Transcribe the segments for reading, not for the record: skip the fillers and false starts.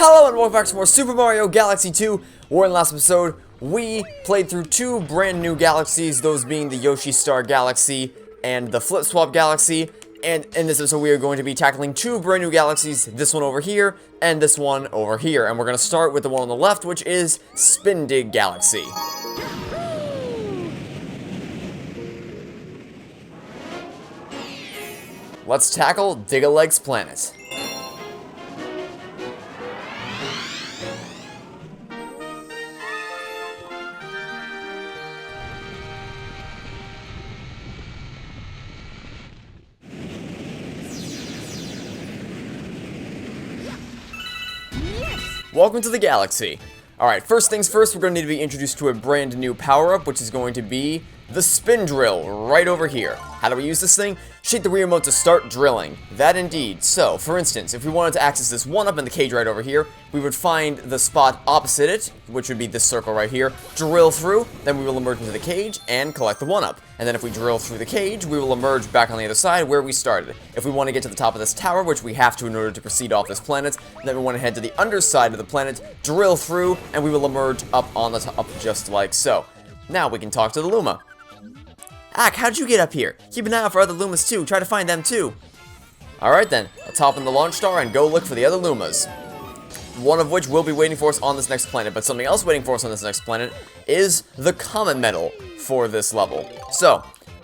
Hello and welcome back to more Super Mario Galaxy 2. We're in the last episode. We played through two brand new galaxies, those being the Yoshi Star Galaxy and the Flip Swap Galaxy. And in this episode, we are going to be tackling two brand new galaxies, this one over here and this one over here. And we're going to start with the one on the left, which is Spin Dig Galaxy. Let's tackle Dig-a-Leg's planet. Welcome to the galaxy. Alright, first things first, we're going to need to be introduced to a brand new power-up, which is going to be the spin drill, right over here. How do we use this thing? Shake the Wii remote to start drilling. That indeed. So, for instance, if we wanted to access this one up in the cage right over here, we would find the spot opposite it, which would be this circle right here, drill through, then we will emerge into the cage and collect the one-up. And then if we drill through the cage, we will emerge back on the other side where we started. If we want to get to the top of this tower, which we have to in order to proceed off this planet, then we want to head to the underside of the planet, drill through, and we will emerge up on the top just like so. Now we can talk to the Luma. Ak, how'd you get up here? Keep an eye out for other Lumas too. Try to find them too. Alright then, let's hop in the launch star and go look for the other Lumas. One of which will be waiting for us on this next planet, but something else waiting for us on this next planet is the comet medal for this level. So,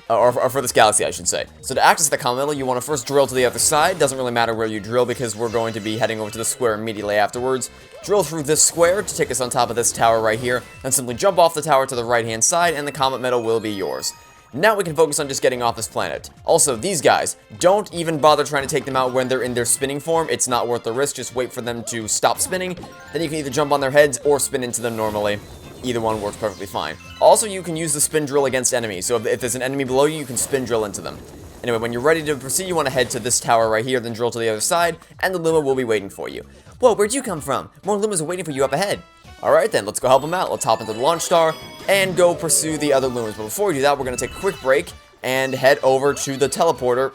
or for this galaxy, I should say. So to access the comet medal, you want to first drill to the other side. Doesn't really matter where you drill because we're going to be heading over to the square immediately afterwards. Drill through this square to take us on top of this tower right here, then simply jump off the tower to the right-hand side, and the comet medal will be yours. Now we can focus on just getting off this planet. Also, these guys, don't even bother trying to take them out when they're in their spinning form. It's not worth the risk. Just wait for them to stop spinning. Then you can either jump on their heads or spin into them normally. Either one works perfectly fine. Also, you can use the spin drill against enemies. So if there's an enemy below you, you can spin drill into them. Anyway, when you're ready to proceed, you want to head to this tower right here, then drill to the other side, and the Luma will be waiting for you. Whoa, where'd you come from? More Lumas are waiting for you up ahead. Alright then, let's go help them out. Let's hop into the launch star and go pursue the other Lumas. But before we do that, we're going to take a quick break and head over to the teleporter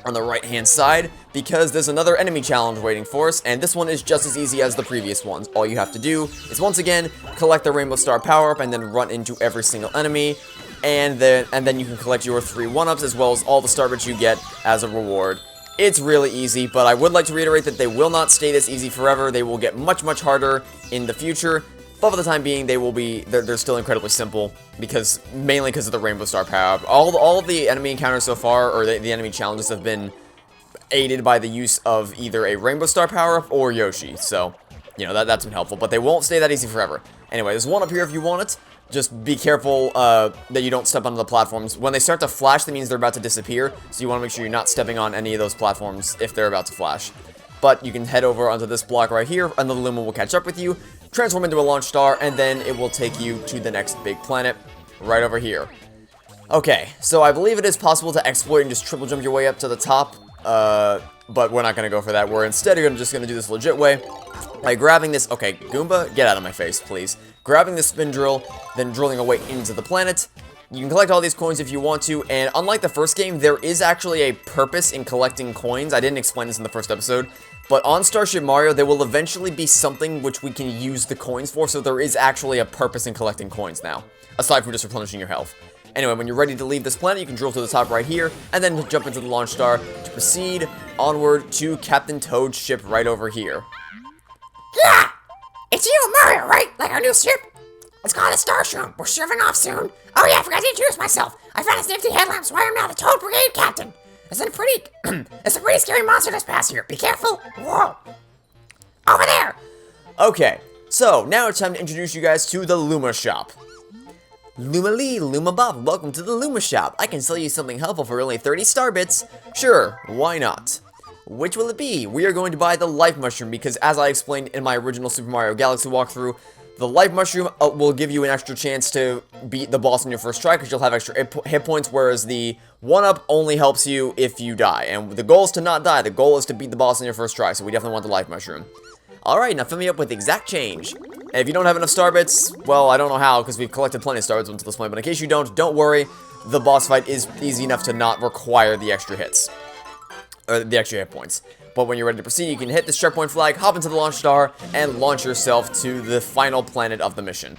on the right-hand side, because there's another enemy challenge waiting for us, and this one is just as easy as the previous ones. All you have to do is, once again, collect the Rainbow Star power-up and then run into every single enemy, and then you can collect your 3 1-ups as well as all the star bits you get as a reward. It's really easy, but I would like to reiterate that they will not stay this easy forever. They will get much, much harder in the future. But for the time being, they're still incredibly simple, mainly because of the Rainbow Star power-up. All of the enemy encounters so far, or the enemy challenges, have been aided by the use of either a Rainbow Star power-up or Yoshi. So, you know, that's been helpful, but they won't stay that easy forever. Anyway, there's one up here if you want it. Just be careful that you don't step onto the platforms. When they start to flash, that means they're about to disappear, so you want to make sure you're not stepping on any of those platforms if they're about to flash. But you can head over onto this block right here, and the Luma will catch up with you, transform into a launch star, and then it will take you to the next big planet, right over here. Okay, so I believe it is possible to exploit and just triple jump your way up to the top, but we're not going to go for that. We're instead just going to do this legit way, by grabbing this, okay, Goomba, get out of my face, please. Grabbing the spin drill, then drilling away into the planet. You can collect all these coins if you want to, and unlike the first game, there is actually a purpose in collecting coins. I didn't explain this in the first episode, but on Starship Mario, there will eventually be something which we can use the coins for, so there is actually a purpose in collecting coins now, aside from just replenishing your health. Anyway, when you're ready to leave this planet, you can drill to the top right here, and then jump into the launch star to proceed onward to Captain Toad's ship right over here. Yeah! It's you, Mario, right? Like our new ship? It's called a Starship. We're shoving off soon. Oh yeah, I forgot to introduce myself. I found this empty headlamp, so I am now the Toad Brigade Captain. It's a pretty scary monster that's passed here. Be careful. Whoa. Over there. Okay, so now it's time to introduce you guys to the Luma Shop. Luma Lee, Luma Bob, welcome to the Luma Shop. I can sell you something helpful for only 30 star bits. Sure, why not? Which will it be? We are going to buy the Life Mushroom because, as I explained in my original Super Mario Galaxy walkthrough, the Life Mushroom will give you an extra chance to beat the boss on your first try because you'll have extra hit points, whereas the 1-up only helps you if you die. And the goal is to not die. The goal is to beat the boss on your first try, so we definitely want the Life Mushroom. Alright, now fill me up with exact change. And if you don't have enough star bits, well, I don't know how, because we've collected plenty of star bits until this point, but in case you don't worry, the boss fight is easy enough to not require the extra hits. Or the extra hit points. But when you're ready to proceed, you can hit this checkpoint flag, hop into the launch star, and launch yourself to the final planet of the mission.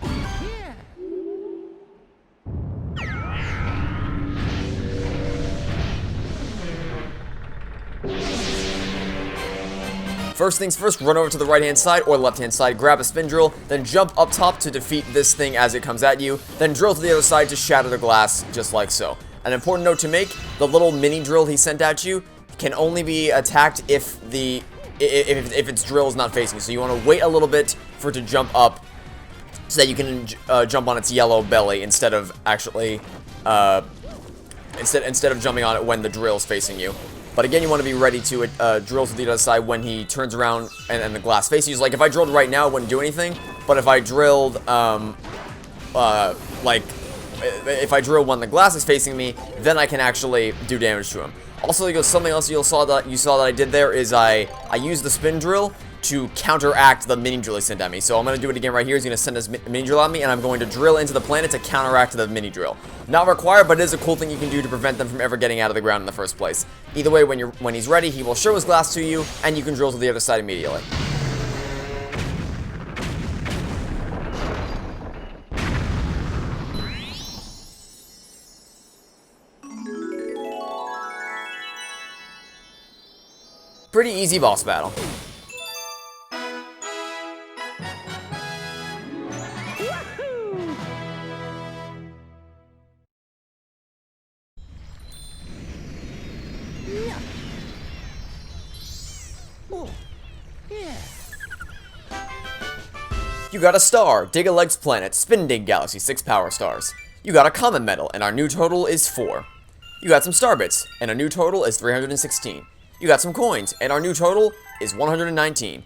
First things first, run over to the right-hand side or left-hand side, grab a spin drill, then jump up top to defeat this thing as it comes at you, then drill to the other side to shatter the glass, just like so. An important note to make, the little mini drill he sent at you can only be attacked if its drill is not facing you. So you want to wait a little bit for it to jump up so that you can jump on its yellow belly instead of actually, instead of jumping on it when the drill is facing you. But again, you want to be ready to drill to the other side when he turns around and the glass faces you. Like, if I drilled right now, it wouldn't do anything. But if I drilled, if I drill when the glass is facing me, then I can actually do damage to him. Also, something else you saw that I did there is I used the spin drill to counteract the mini drill he sent at me. So I'm going to do it again right here. He's going to send his mini drill at me, and I'm going to drill into the planet to counteract the mini drill. Not required, but it is a cool thing you can do to prevent them from ever getting out of the ground in the first place. Either way, when he's ready, he will show his glass to you, and you can drill to the other side immediately. Pretty easy boss battle. You got a star, dig a legs planet, spin dig galaxy, 6 power stars. You got a common medal, and our new total is 4. You got some star bits, and our new total is 316. You got some coins, and our new total is 119.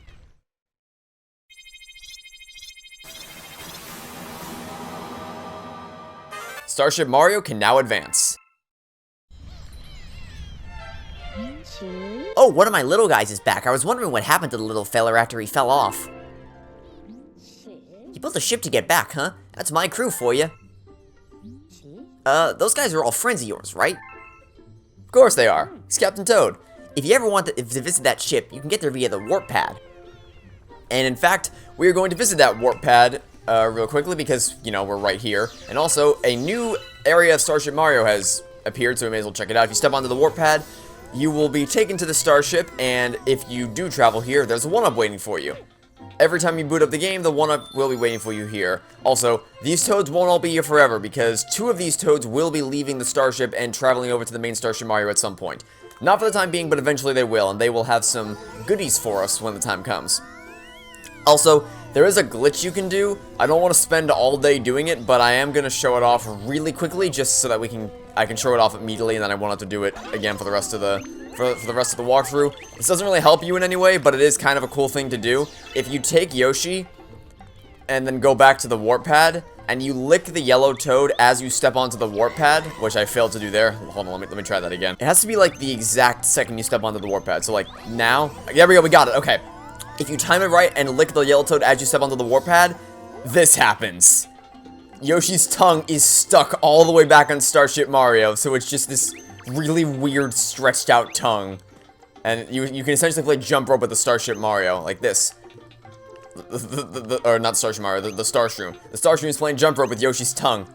Starship Mario can now advance. Oh, one of my little guys is back. I was wondering what happened to the little feller after he fell off. You built a ship to get back, huh? That's my crew for you. Those guys are all friends of yours, right? Of course they are. He's Captain Toad. If you ever want to visit that ship, you can get there via the warp pad. And in fact, we are going to visit that warp pad real quickly because, you know, we're right here. And also, a new area of Starship Mario has appeared, so we may as well check it out. If you step onto the warp pad, you will be taken to the starship, and if you do travel here, there's a 1-up waiting for you. Every time you boot up the game, the 1-up will be waiting for you here. Also, these Toads won't all be here forever, because 2 of these Toads will be leaving the starship and traveling over to the main Starship Mario at some point. Not for the time being, but eventually they will, and they will have some goodies for us when the time comes. Also, there is a glitch you can do. I don't want to spend all day doing it, but I am going to show it off really quickly, just so that I can show it off immediately, and then I won't have to do it again for the rest of the for the rest of the walkthrough. This doesn't really help you in any way, but it is kind of a cool thing to do. If you take Yoshi and then go back to the warp pad, and you lick the yellow toad as you step onto the warp pad, which I failed to do there. Hold on, let me try that again. It has to be like the exact second you step onto the warp pad. So like now, there we go, we got it. Okay. If you time it right and lick the yellow toad as you step onto the warp pad, this happens. Yoshi's tongue is stuck all the way back on Starship Mario, so it's just this really weird stretched out tongue. And you can essentially play jump rope with the Starship Mario, like this. Or not Starship Mario, the Starshroom. The Starshroom is playing jump rope with Yoshi's tongue,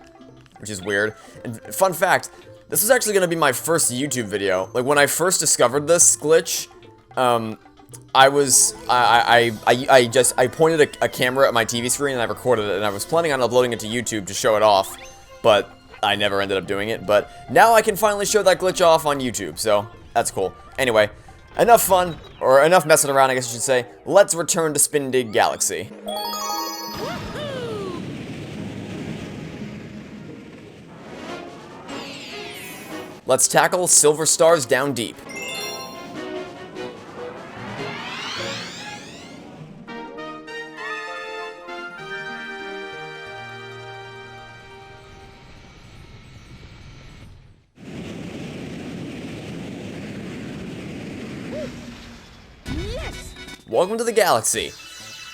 which is weird. And fun fact, this was actually going to be my first YouTube video. Like, when I first discovered this glitch, I pointed a camera at my TV screen and I recorded it, and I was planning on uploading it to YouTube to show it off, but I never ended up doing it. But now I can finally show that glitch off on YouTube, so that's cool. Anyway, enough fun, or enough messing around, I guess I should say. Let's return to Spin Dig Galaxy. Let's tackle Silver Stars Down Deep. Welcome to the galaxy.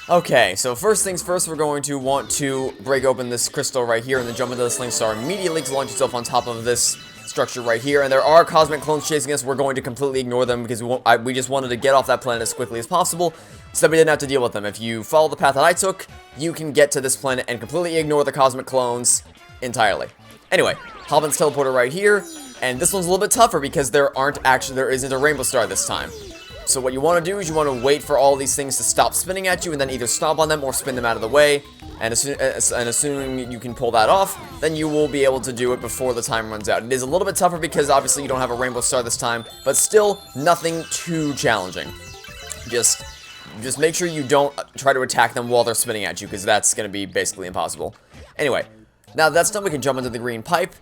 Okay, so first things first, we're going to want to break open this crystal right here and then jump into the Sling Star immediately to launch yourself on top of this structure right here, and there are cosmic clones chasing us. We're going to completely ignore them because we just wanted to get off that planet as quickly as possible so that we didn't have to deal with them. If you follow the path that I took, you can get to this planet and completely ignore the cosmic clones entirely. Anyway, Hobbiton's teleporter right here, and this one's a little bit tougher because there isn't a rainbow star this time. So what you want to do is you want to wait for all these things to stop spinning at you and then either stomp on them or spin them out of the way. And assuming you can pull that off, then you will be able to do it before the time runs out. It is a little bit tougher because obviously you don't have a rainbow star this time, but still nothing too challenging. Just make sure you don't try to attack them while they're spinning at you, because that's going to be basically impossible. Anyway, now that that's done, we can jump into the green pipe,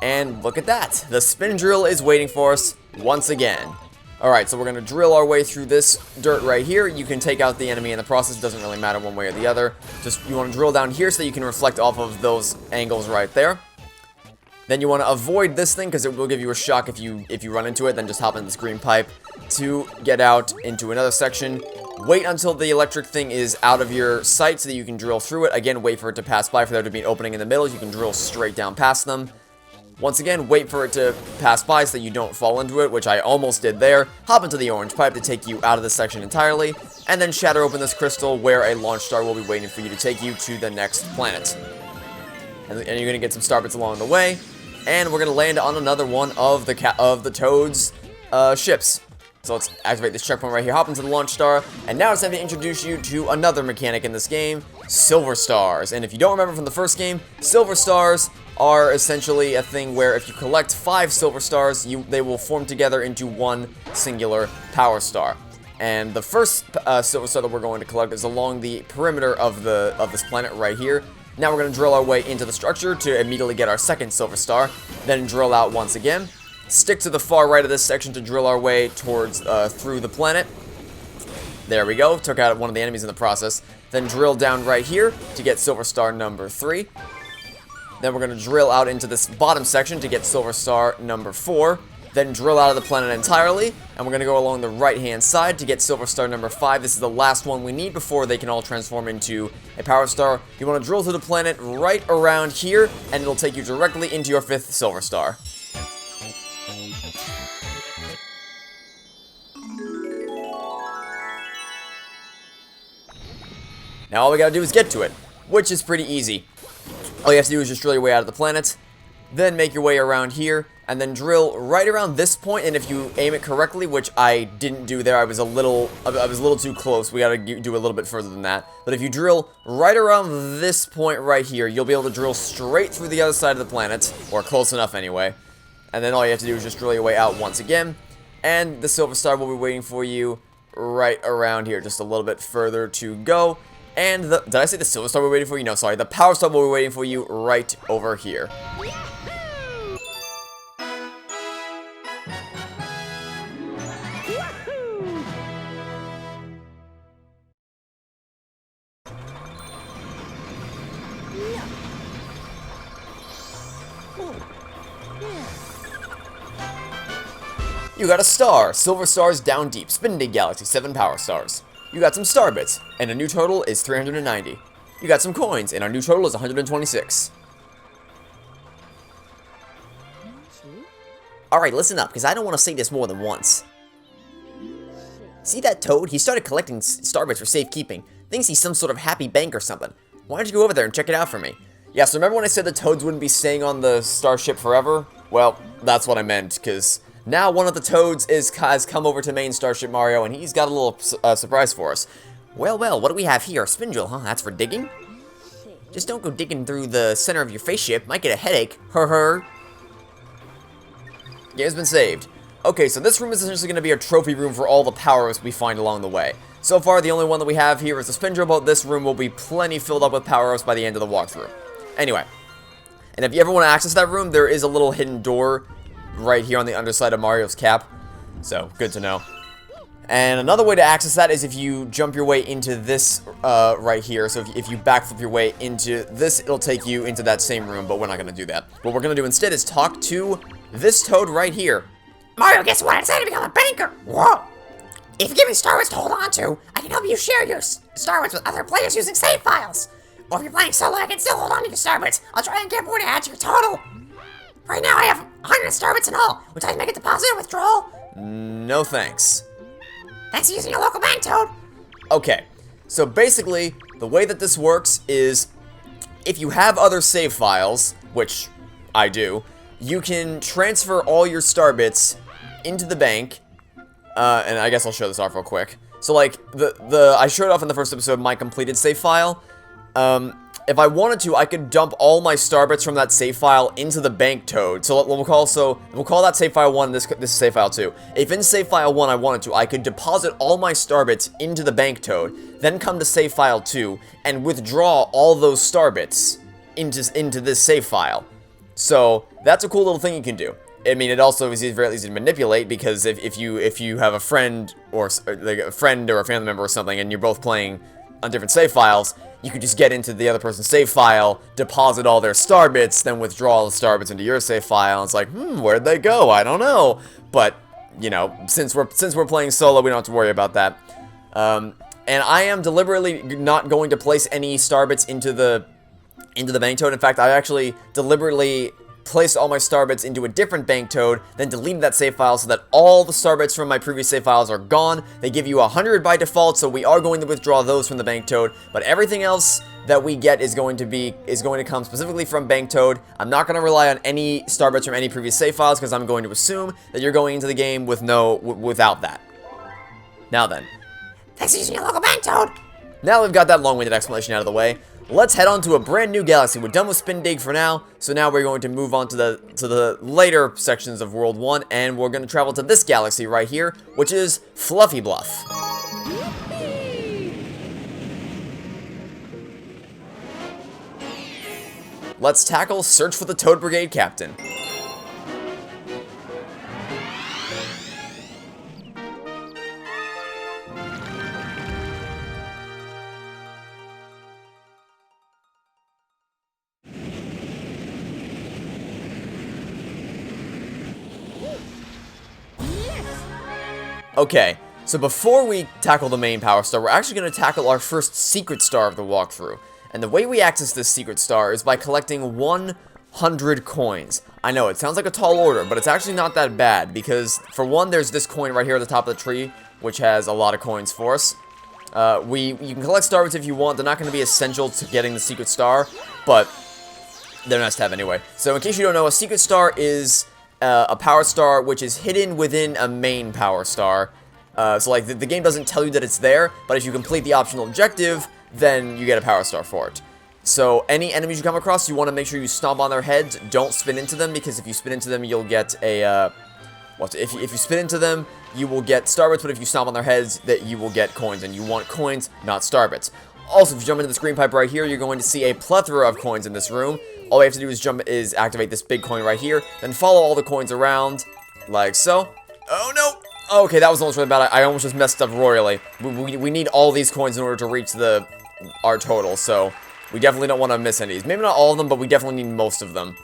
and look at that. The spin drill is waiting for us once again. Alright, so we're going to drill our way through this dirt right here. You can take out the enemy in the process. It doesn't really matter one way or the other. Just, you want to drill down here so that you can reflect off of those angles right there. Then you want to avoid this thing because it will give you a shock if you run into it. Then just hop in this green pipe to get out into another section. Wait until the electric thing is out of your sight so that you can drill through it. Again, wait for it to pass by. For there to be an opening in the middle, you can drill straight down past them. Once again, wait for it to pass by so that you don't fall into it, which I almost did there. Hop into the orange pipe to take you out of this section entirely, and then shatter open this crystal where a launch star will be waiting for you to take you to the next planet. And you're going to get some star bits along the way, and we're going to land on another one of the Toad's ships. So let's activate this checkpoint right here, hop into the launch star, and now it's time to introduce you to another mechanic in this game, Silver Stars. And if you don't remember from the first game, Silver Stars are essentially a thing where if you collect 5 silver stars, they will form together into one singular power star. And the first silver star that we're going to collect is along the perimeter of this planet right here. Now we're going to drill our way into the structure to immediately get our second silver star, then drill out once again. Stick to the far right of this section to drill our way towards through the planet. There we go, took out one of the enemies in the process. Then drill down right here to get silver star number 3. Then we're going to drill out into this bottom section to get silver star number 4. Then drill out of the planet entirely. And we're going to go along the right-hand side to get silver star number 5. This is the last one we need before they can all transform into a power star. You want to drill through the planet right around here, and it'll take you directly into your 5th silver star. Now all we got to do is get to it, which is pretty easy. All you have to do is just drill your way out of the planet, then make your way around here, and then drill right around this point. And if you aim it correctly, which I didn't do there, I was a little too close. We gotta do a little bit further than that. But if you drill right around this point right here, you'll be able to drill straight through the other side of the planet, or close enough anyway. And then all you have to do is just drill your way out once again, and the silver star will be waiting for you right around here, just a little bit further to go. And did I say the silver star will be waiting for you? No, sorry. The power star will be waiting for you right over here. You got a star. Silver stars down deep. Spinning galaxy, 7 power stars. You got some star bits, and our new total is 390. You got some coins, and our new total is 126. Alright, listen up, because I don't want to say this more than once. See that toad? He started collecting star bits for safekeeping. Thinks he's some sort of happy bank or something. Why don't you go over there and check it out for me? Yeah, so remember when I said the toads wouldn't be staying on the starship forever? Well, that's what I meant, because now one of the toads has come over to main Starship Mario, and he's got a little surprise for us. Well, what do we have here? A spindle, huh? That's for digging? Just don't go digging through the center of your spaceship. Might get a headache. Game's been saved. Okay, so this room is essentially going to be a trophy room for all the power-ups we find along the way. So far, the only one that we have here is the spindle, but this room will be plenty filled up with power-ups by the end of the walkthrough. Anyway, and if you ever want to access that room, there is a little hidden door right here on the underside of Mario's cap. So, good to know. And another way to access that is if you jump your way into this right here. So if you backflip your way into this, it'll take you into that same room, but we're not going to do that. What we're going to do instead is talk to this toad right here. Mario, guess what? I decided to become a banker. Whoa! If you give me Star Wars to hold on to, I can help you share your Star Wars with other players using save files. Or if you're playing solo, I can still hold on to your Star Wars. I'll try and get more to add to your total. Right now I have 100 starbits in all. Would you like to make a deposit or withdrawal? No thanks. Thanks for using your local bank, Toad. Okay, so basically, the way that this works is, if you have other save files, which I do, you can transfer all your starbits into the bank, and I guess I'll show this off real quick. So like, I showed off in the first episode my completed save file. If I wanted to, I could dump all my starbits from that save file into the bank, Toad. So we'll call that save file 1, this save file 2. If in save file 1 I wanted to, I could deposit all my starbits into the bank, Toad, then come to save file 2 and withdraw all those starbits into this save file. So that's a cool little thing you can do. I mean, it also is very easy to manipulate, because if you have a friend or like a friend or a family member or something, and you're both playing on different save files, you could just get into the other person's save file, deposit all their starbits, then withdraw all the starbits into your save file. And it's like, where'd they go? I don't know. But you know, since we're playing solo, we don't have to worry about that. And I am deliberately not going to place any starbits into the bank, Toad. In fact, I actually deliberately placed all my starbits into a different bank, Toad, then deleted that save file so that all the starbits from my previous save files are gone. They give you 100 by default, so we are going to withdraw those from the bank, Toad, but everything else that we get is going to come specifically from bank, Toad. I'm not going to rely on any starbits from any previous save files, because I'm going to assume that you're going into the game without that. Now then. Thanks for using your local bank, Toad. Now we've got that long-winded explanation out of the way, let's head on to a brand new galaxy. We're done with Spin Dig for now, so now we're going to move on to the later sections of World 1, and we're going to travel to this galaxy right here, which is Fluffy Bluff. Let's tackle Search for the Toad Brigade Captain. Okay, so before we tackle the main power star, we're actually going to tackle our first secret star of the walkthrough. And the way we access this secret star is by collecting 100 coins. I know, it sounds like a tall order, but it's actually not that bad, because for one, there's this coin right here at the top of the tree, which has a lot of coins for us. You can collect starbits if you want. They're not going to be essential to getting the secret star, but they're nice to have anyway. So in case you don't know, a secret star is a power star which is hidden within a main power star. So like the game doesn't tell you that it's there, but if you complete the optional objective, then you get a power star for it. So any enemies you come across, you want to make sure you stomp on their heads. Don't spin into them, because if you spin into them, you'll get a if you spin into them, you will get starbits, but if you stomp on their heads, that you will get coins, and you want coins, not starbits. Also, if you jump into this green pipe right here, you're going to see a plethora of coins in this room. All we have to do is activate this big coin right here, then follow all the coins around, like so. Oh no! Okay, that was almost really bad. I almost just messed up royally. We need all these coins in order to reach our total, so we definitely don't want to miss any of these. Maybe not all of them, but we definitely need most of them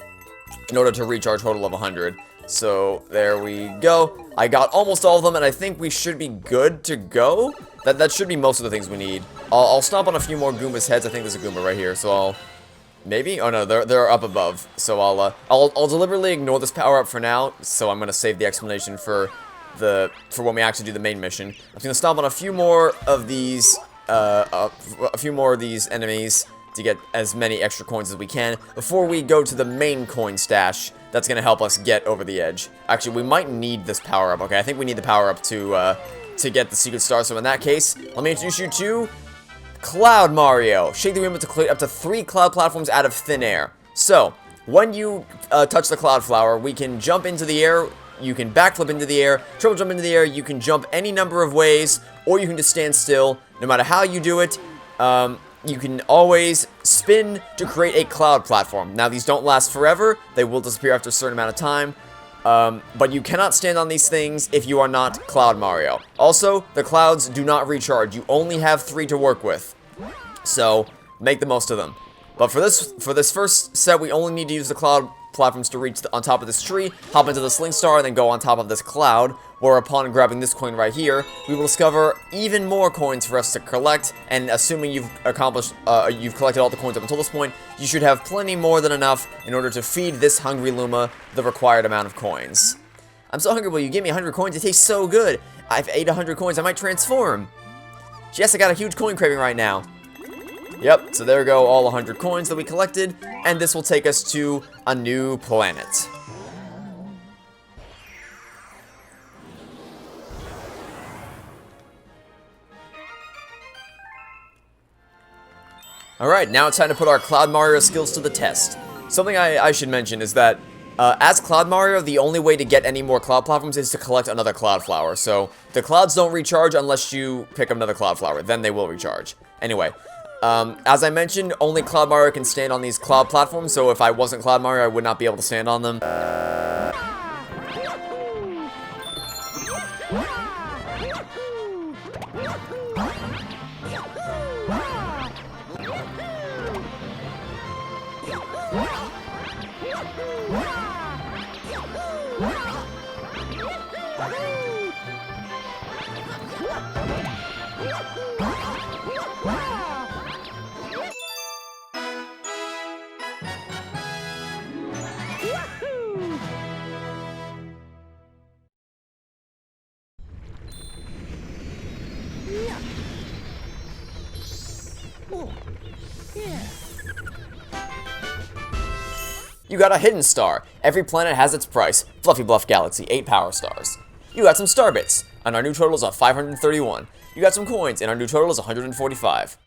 in order to reach our total of 100. So there we go. I got almost all of them, and I think we should be good to go. That should be most of the things we need. I'll stomp on a few more Goomba's heads. I think there's a Goomba right here, so I'll... Maybe? Oh no, they're up above. So I'll deliberately ignore this power up for now. So I'm gonna save the explanation for when we actually do the main mission. I'm gonna stomp on a few more of these enemies to get as many extra coins as we can before we go to the main coin stash. That's gonna help us get over the edge. Actually, we might need this power up. Okay, I think we need the power up to get the secret star. So in that case, let me introduce you to Cloud Mario. Shake the remote to create up to 3 cloud platforms out of thin air. So, when you touch the cloud flower, we can jump into the air, you can backflip into the air, triple jump into the air, you can jump any number of ways, or you can just stand still. No matter how you do it, you can always spin to create a cloud platform. Now, these don't last forever. They will disappear after a certain amount of time. But you cannot stand on these things if you are not Cloud Mario. Also, the clouds do not recharge. You only have 3 to work with. So, make the most of them. But for this first set, we only need to use the cloud platforms to reach on top of this tree, hop into the Sling Star, and then go on top of this cloud, where upon grabbing this coin right here, we will discover even more coins for us to collect, and assuming you've collected all the coins up until this point, you should have plenty more than enough in order to feed this hungry Luma the required amount of coins. I'm so hungry, will you give me 100 coins? It tastes so good. I've ate 100 coins, I might transform. Yes, I got a huge coin craving right now. Yep, so there go all 100 coins that we collected, and this will take us to a new planet. Alright, now it's time to put our Cloud Mario skills to the test. Something I should mention is that, as Cloud Mario, the only way to get any more Cloud Platforms is to collect another Cloud Flower. So, the Clouds don't recharge unless you pick up another Cloud Flower, then they will recharge. Anyway, as I mentioned, only Cloud Mario can stand on these Cloud Platforms, so if I wasn't Cloud Mario, I would not be able to stand on them. You got a hidden star. Every planet has its price. Fluffy Bluff Galaxy, 8 power stars. You got some star bits, and our new total is 531. You got some coins, and our new total is 145.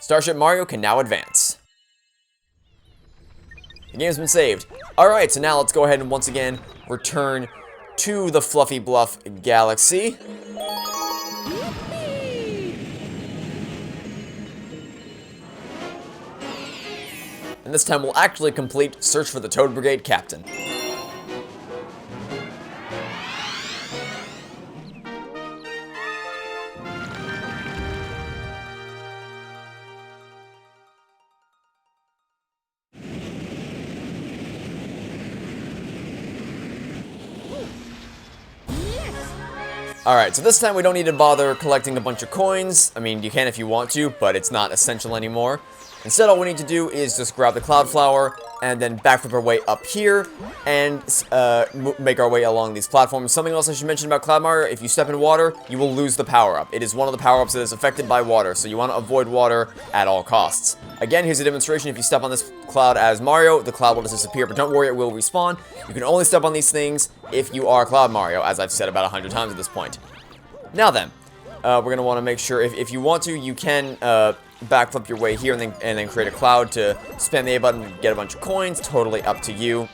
Starship Mario can now advance. The game's been saved. Alright, so now let's go ahead and once again return to the Fluffy Bluff Galaxy. And this time we'll actually complete Search for the Toad Brigade Captain. Alright, so this time we don't need to bother collecting a bunch of coins. I mean, you can if you want to, but it's not essential anymore. Instead, all we need to do is just grab the Cloud Flower, and then backflip our way up here, and make our way along these platforms. Something else I should mention about Cloud Mario, if you step in water, you will lose the power-up. It is one of the power-ups that is affected by water, so you want to avoid water at all costs. Again, here's a demonstration. If you step on this cloud as Mario, the cloud will just disappear, but don't worry, it will respawn. You can only step on these things if you are Cloud Mario, as I've said about 100 times at this point. Now then, we're going to want to make sure, if you want to, you can backflip your way here and then create a cloud to spam the A button to get a bunch of coins. Totally up to you.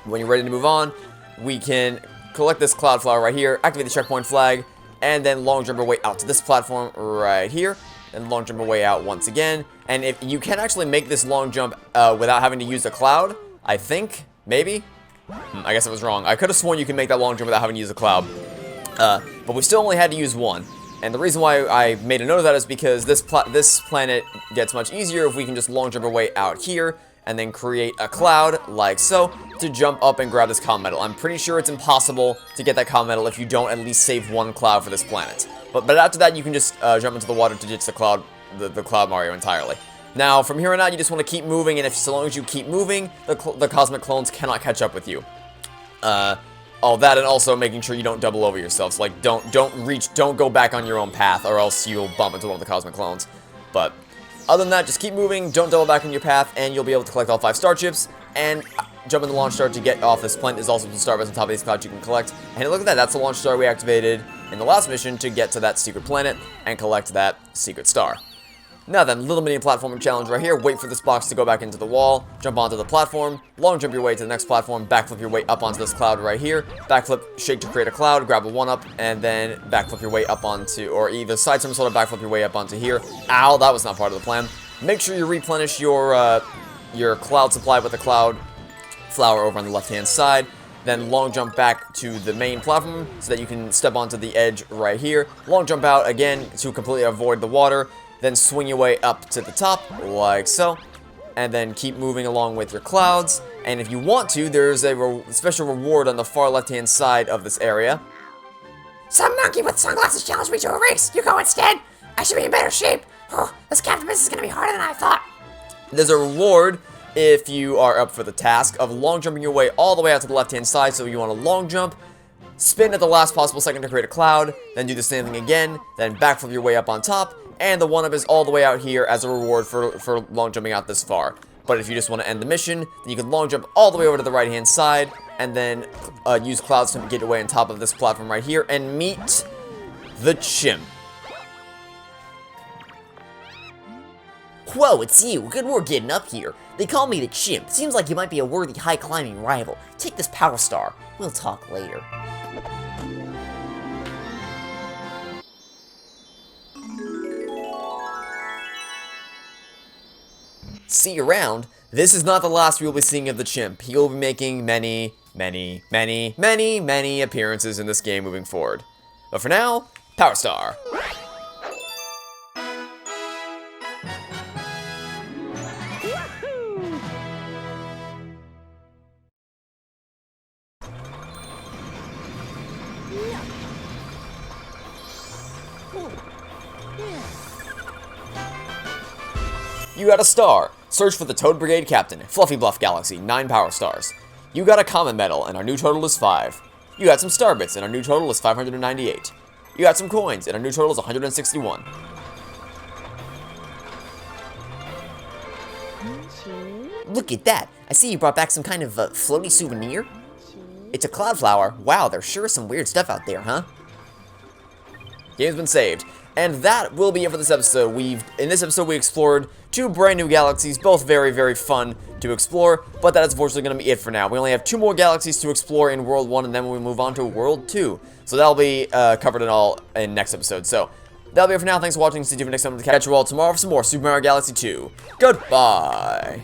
When you're ready to move on, we can collect this Cloud Flower right here, activate the checkpoint flag, and then long jump our way out to this platform right here, and long jump our way out once again. And if you can actually make this long jump without having to use a cloud, I think, maybe? I guess I was wrong. I could have sworn you can make that long jump without having to use a cloud. But we still only had to use one. And the reason why I made a note of that is because this planet gets much easier if we can just long jump our way out here and then create a cloud, like so, to jump up and grab this comet medal. I'm pretty sure it's impossible to get that comet medal if you don't at least save one cloud for this planet. But after that, you can just jump into the water to ditch the Cloud Mario entirely. Now, from here on out, you just want to keep moving, and if so long as you keep moving, the Cosmic Clones cannot catch up with you. All that, and also making sure you don't double over yourselves. Like, don't go back on your own path, or else you'll bump into one of the Cosmic Clones. But other than that, just keep moving, don't double back on your path, and you'll be able to collect all 5 starships, and jump in the launch star to get off this planet. There's also some starbits on top of these clouds you can collect. And look at that, that's the launch star we activated in the last mission to get to that secret planet and collect that secret star. Now then, little mini platforming challenge right here. Wait for this box to go back into the wall, jump onto the platform, long jump your way to the next platform, backflip your way up onto this cloud right here, backflip, shake to create a cloud, grab a 1-up, and then backflip your way up onto, or either side somersault or backflip your way up onto here. Ow, that was not part of the plan. Make sure you replenish your cloud supply with the Cloud Flower over on the left-hand side. Then long jump back to the main platform so that you can step onto the edge right here. Long jump out again to completely avoid the water. Then swing your way up to the top, like so. and then keep moving along with your clouds. And if you want to, there's a special reward on the far left-hand side of this area. Some monkey with sunglasses challenged me to a race. You go instead. I should be in better shape. Oh, this captain business is gonna be harder than I thought. There's a reward if you are up for the task of long jumping your way all the way out to the left-hand side. So you want to long jump, spin at the last possible second to create a cloud, then do the same thing again, then backflip your way up on top, and the 1-up is all the way out here as a reward for long jumping out this far. But if you just want to end the mission, then you can long jump all the way over to the right-hand side, and then use clouds to get away on top of this platform right here, and meet the chimp. Whoa, it's you. Good work getting up here. They call me the chimp. Seems like you might be a worthy high-climbing rival. Take this power star. We'll talk later. See you around. This is not the last we will be seeing of the chimp. He will be making many appearances in this game moving forward. But for now, Power Star. You got a star. Search for the Toad Brigade Captain, Fluffy Bluff Galaxy, 9 power stars. You got a common medal, and our new total is 5. You got some star bits, and our new total is 598. You got some coins, and our new total is 161. Look at that. I see you brought back some kind of floaty souvenir. It's a cloud flower. Wow, there's sure some weird stuff out there, huh? Game's been saved. And that will be it for this episode. In this episode, we explored 2 brand new galaxies, both very, very fun to explore, but that is unfortunately going to be it for now. We only have 2 more galaxies to explore in World 1, and then we move on to World 2. So that'll be covered in all in next episode. So that'll be it for now. Thanks for watching. See you next time. Catch you all tomorrow for some more Super Mario Galaxy 2. Goodbye.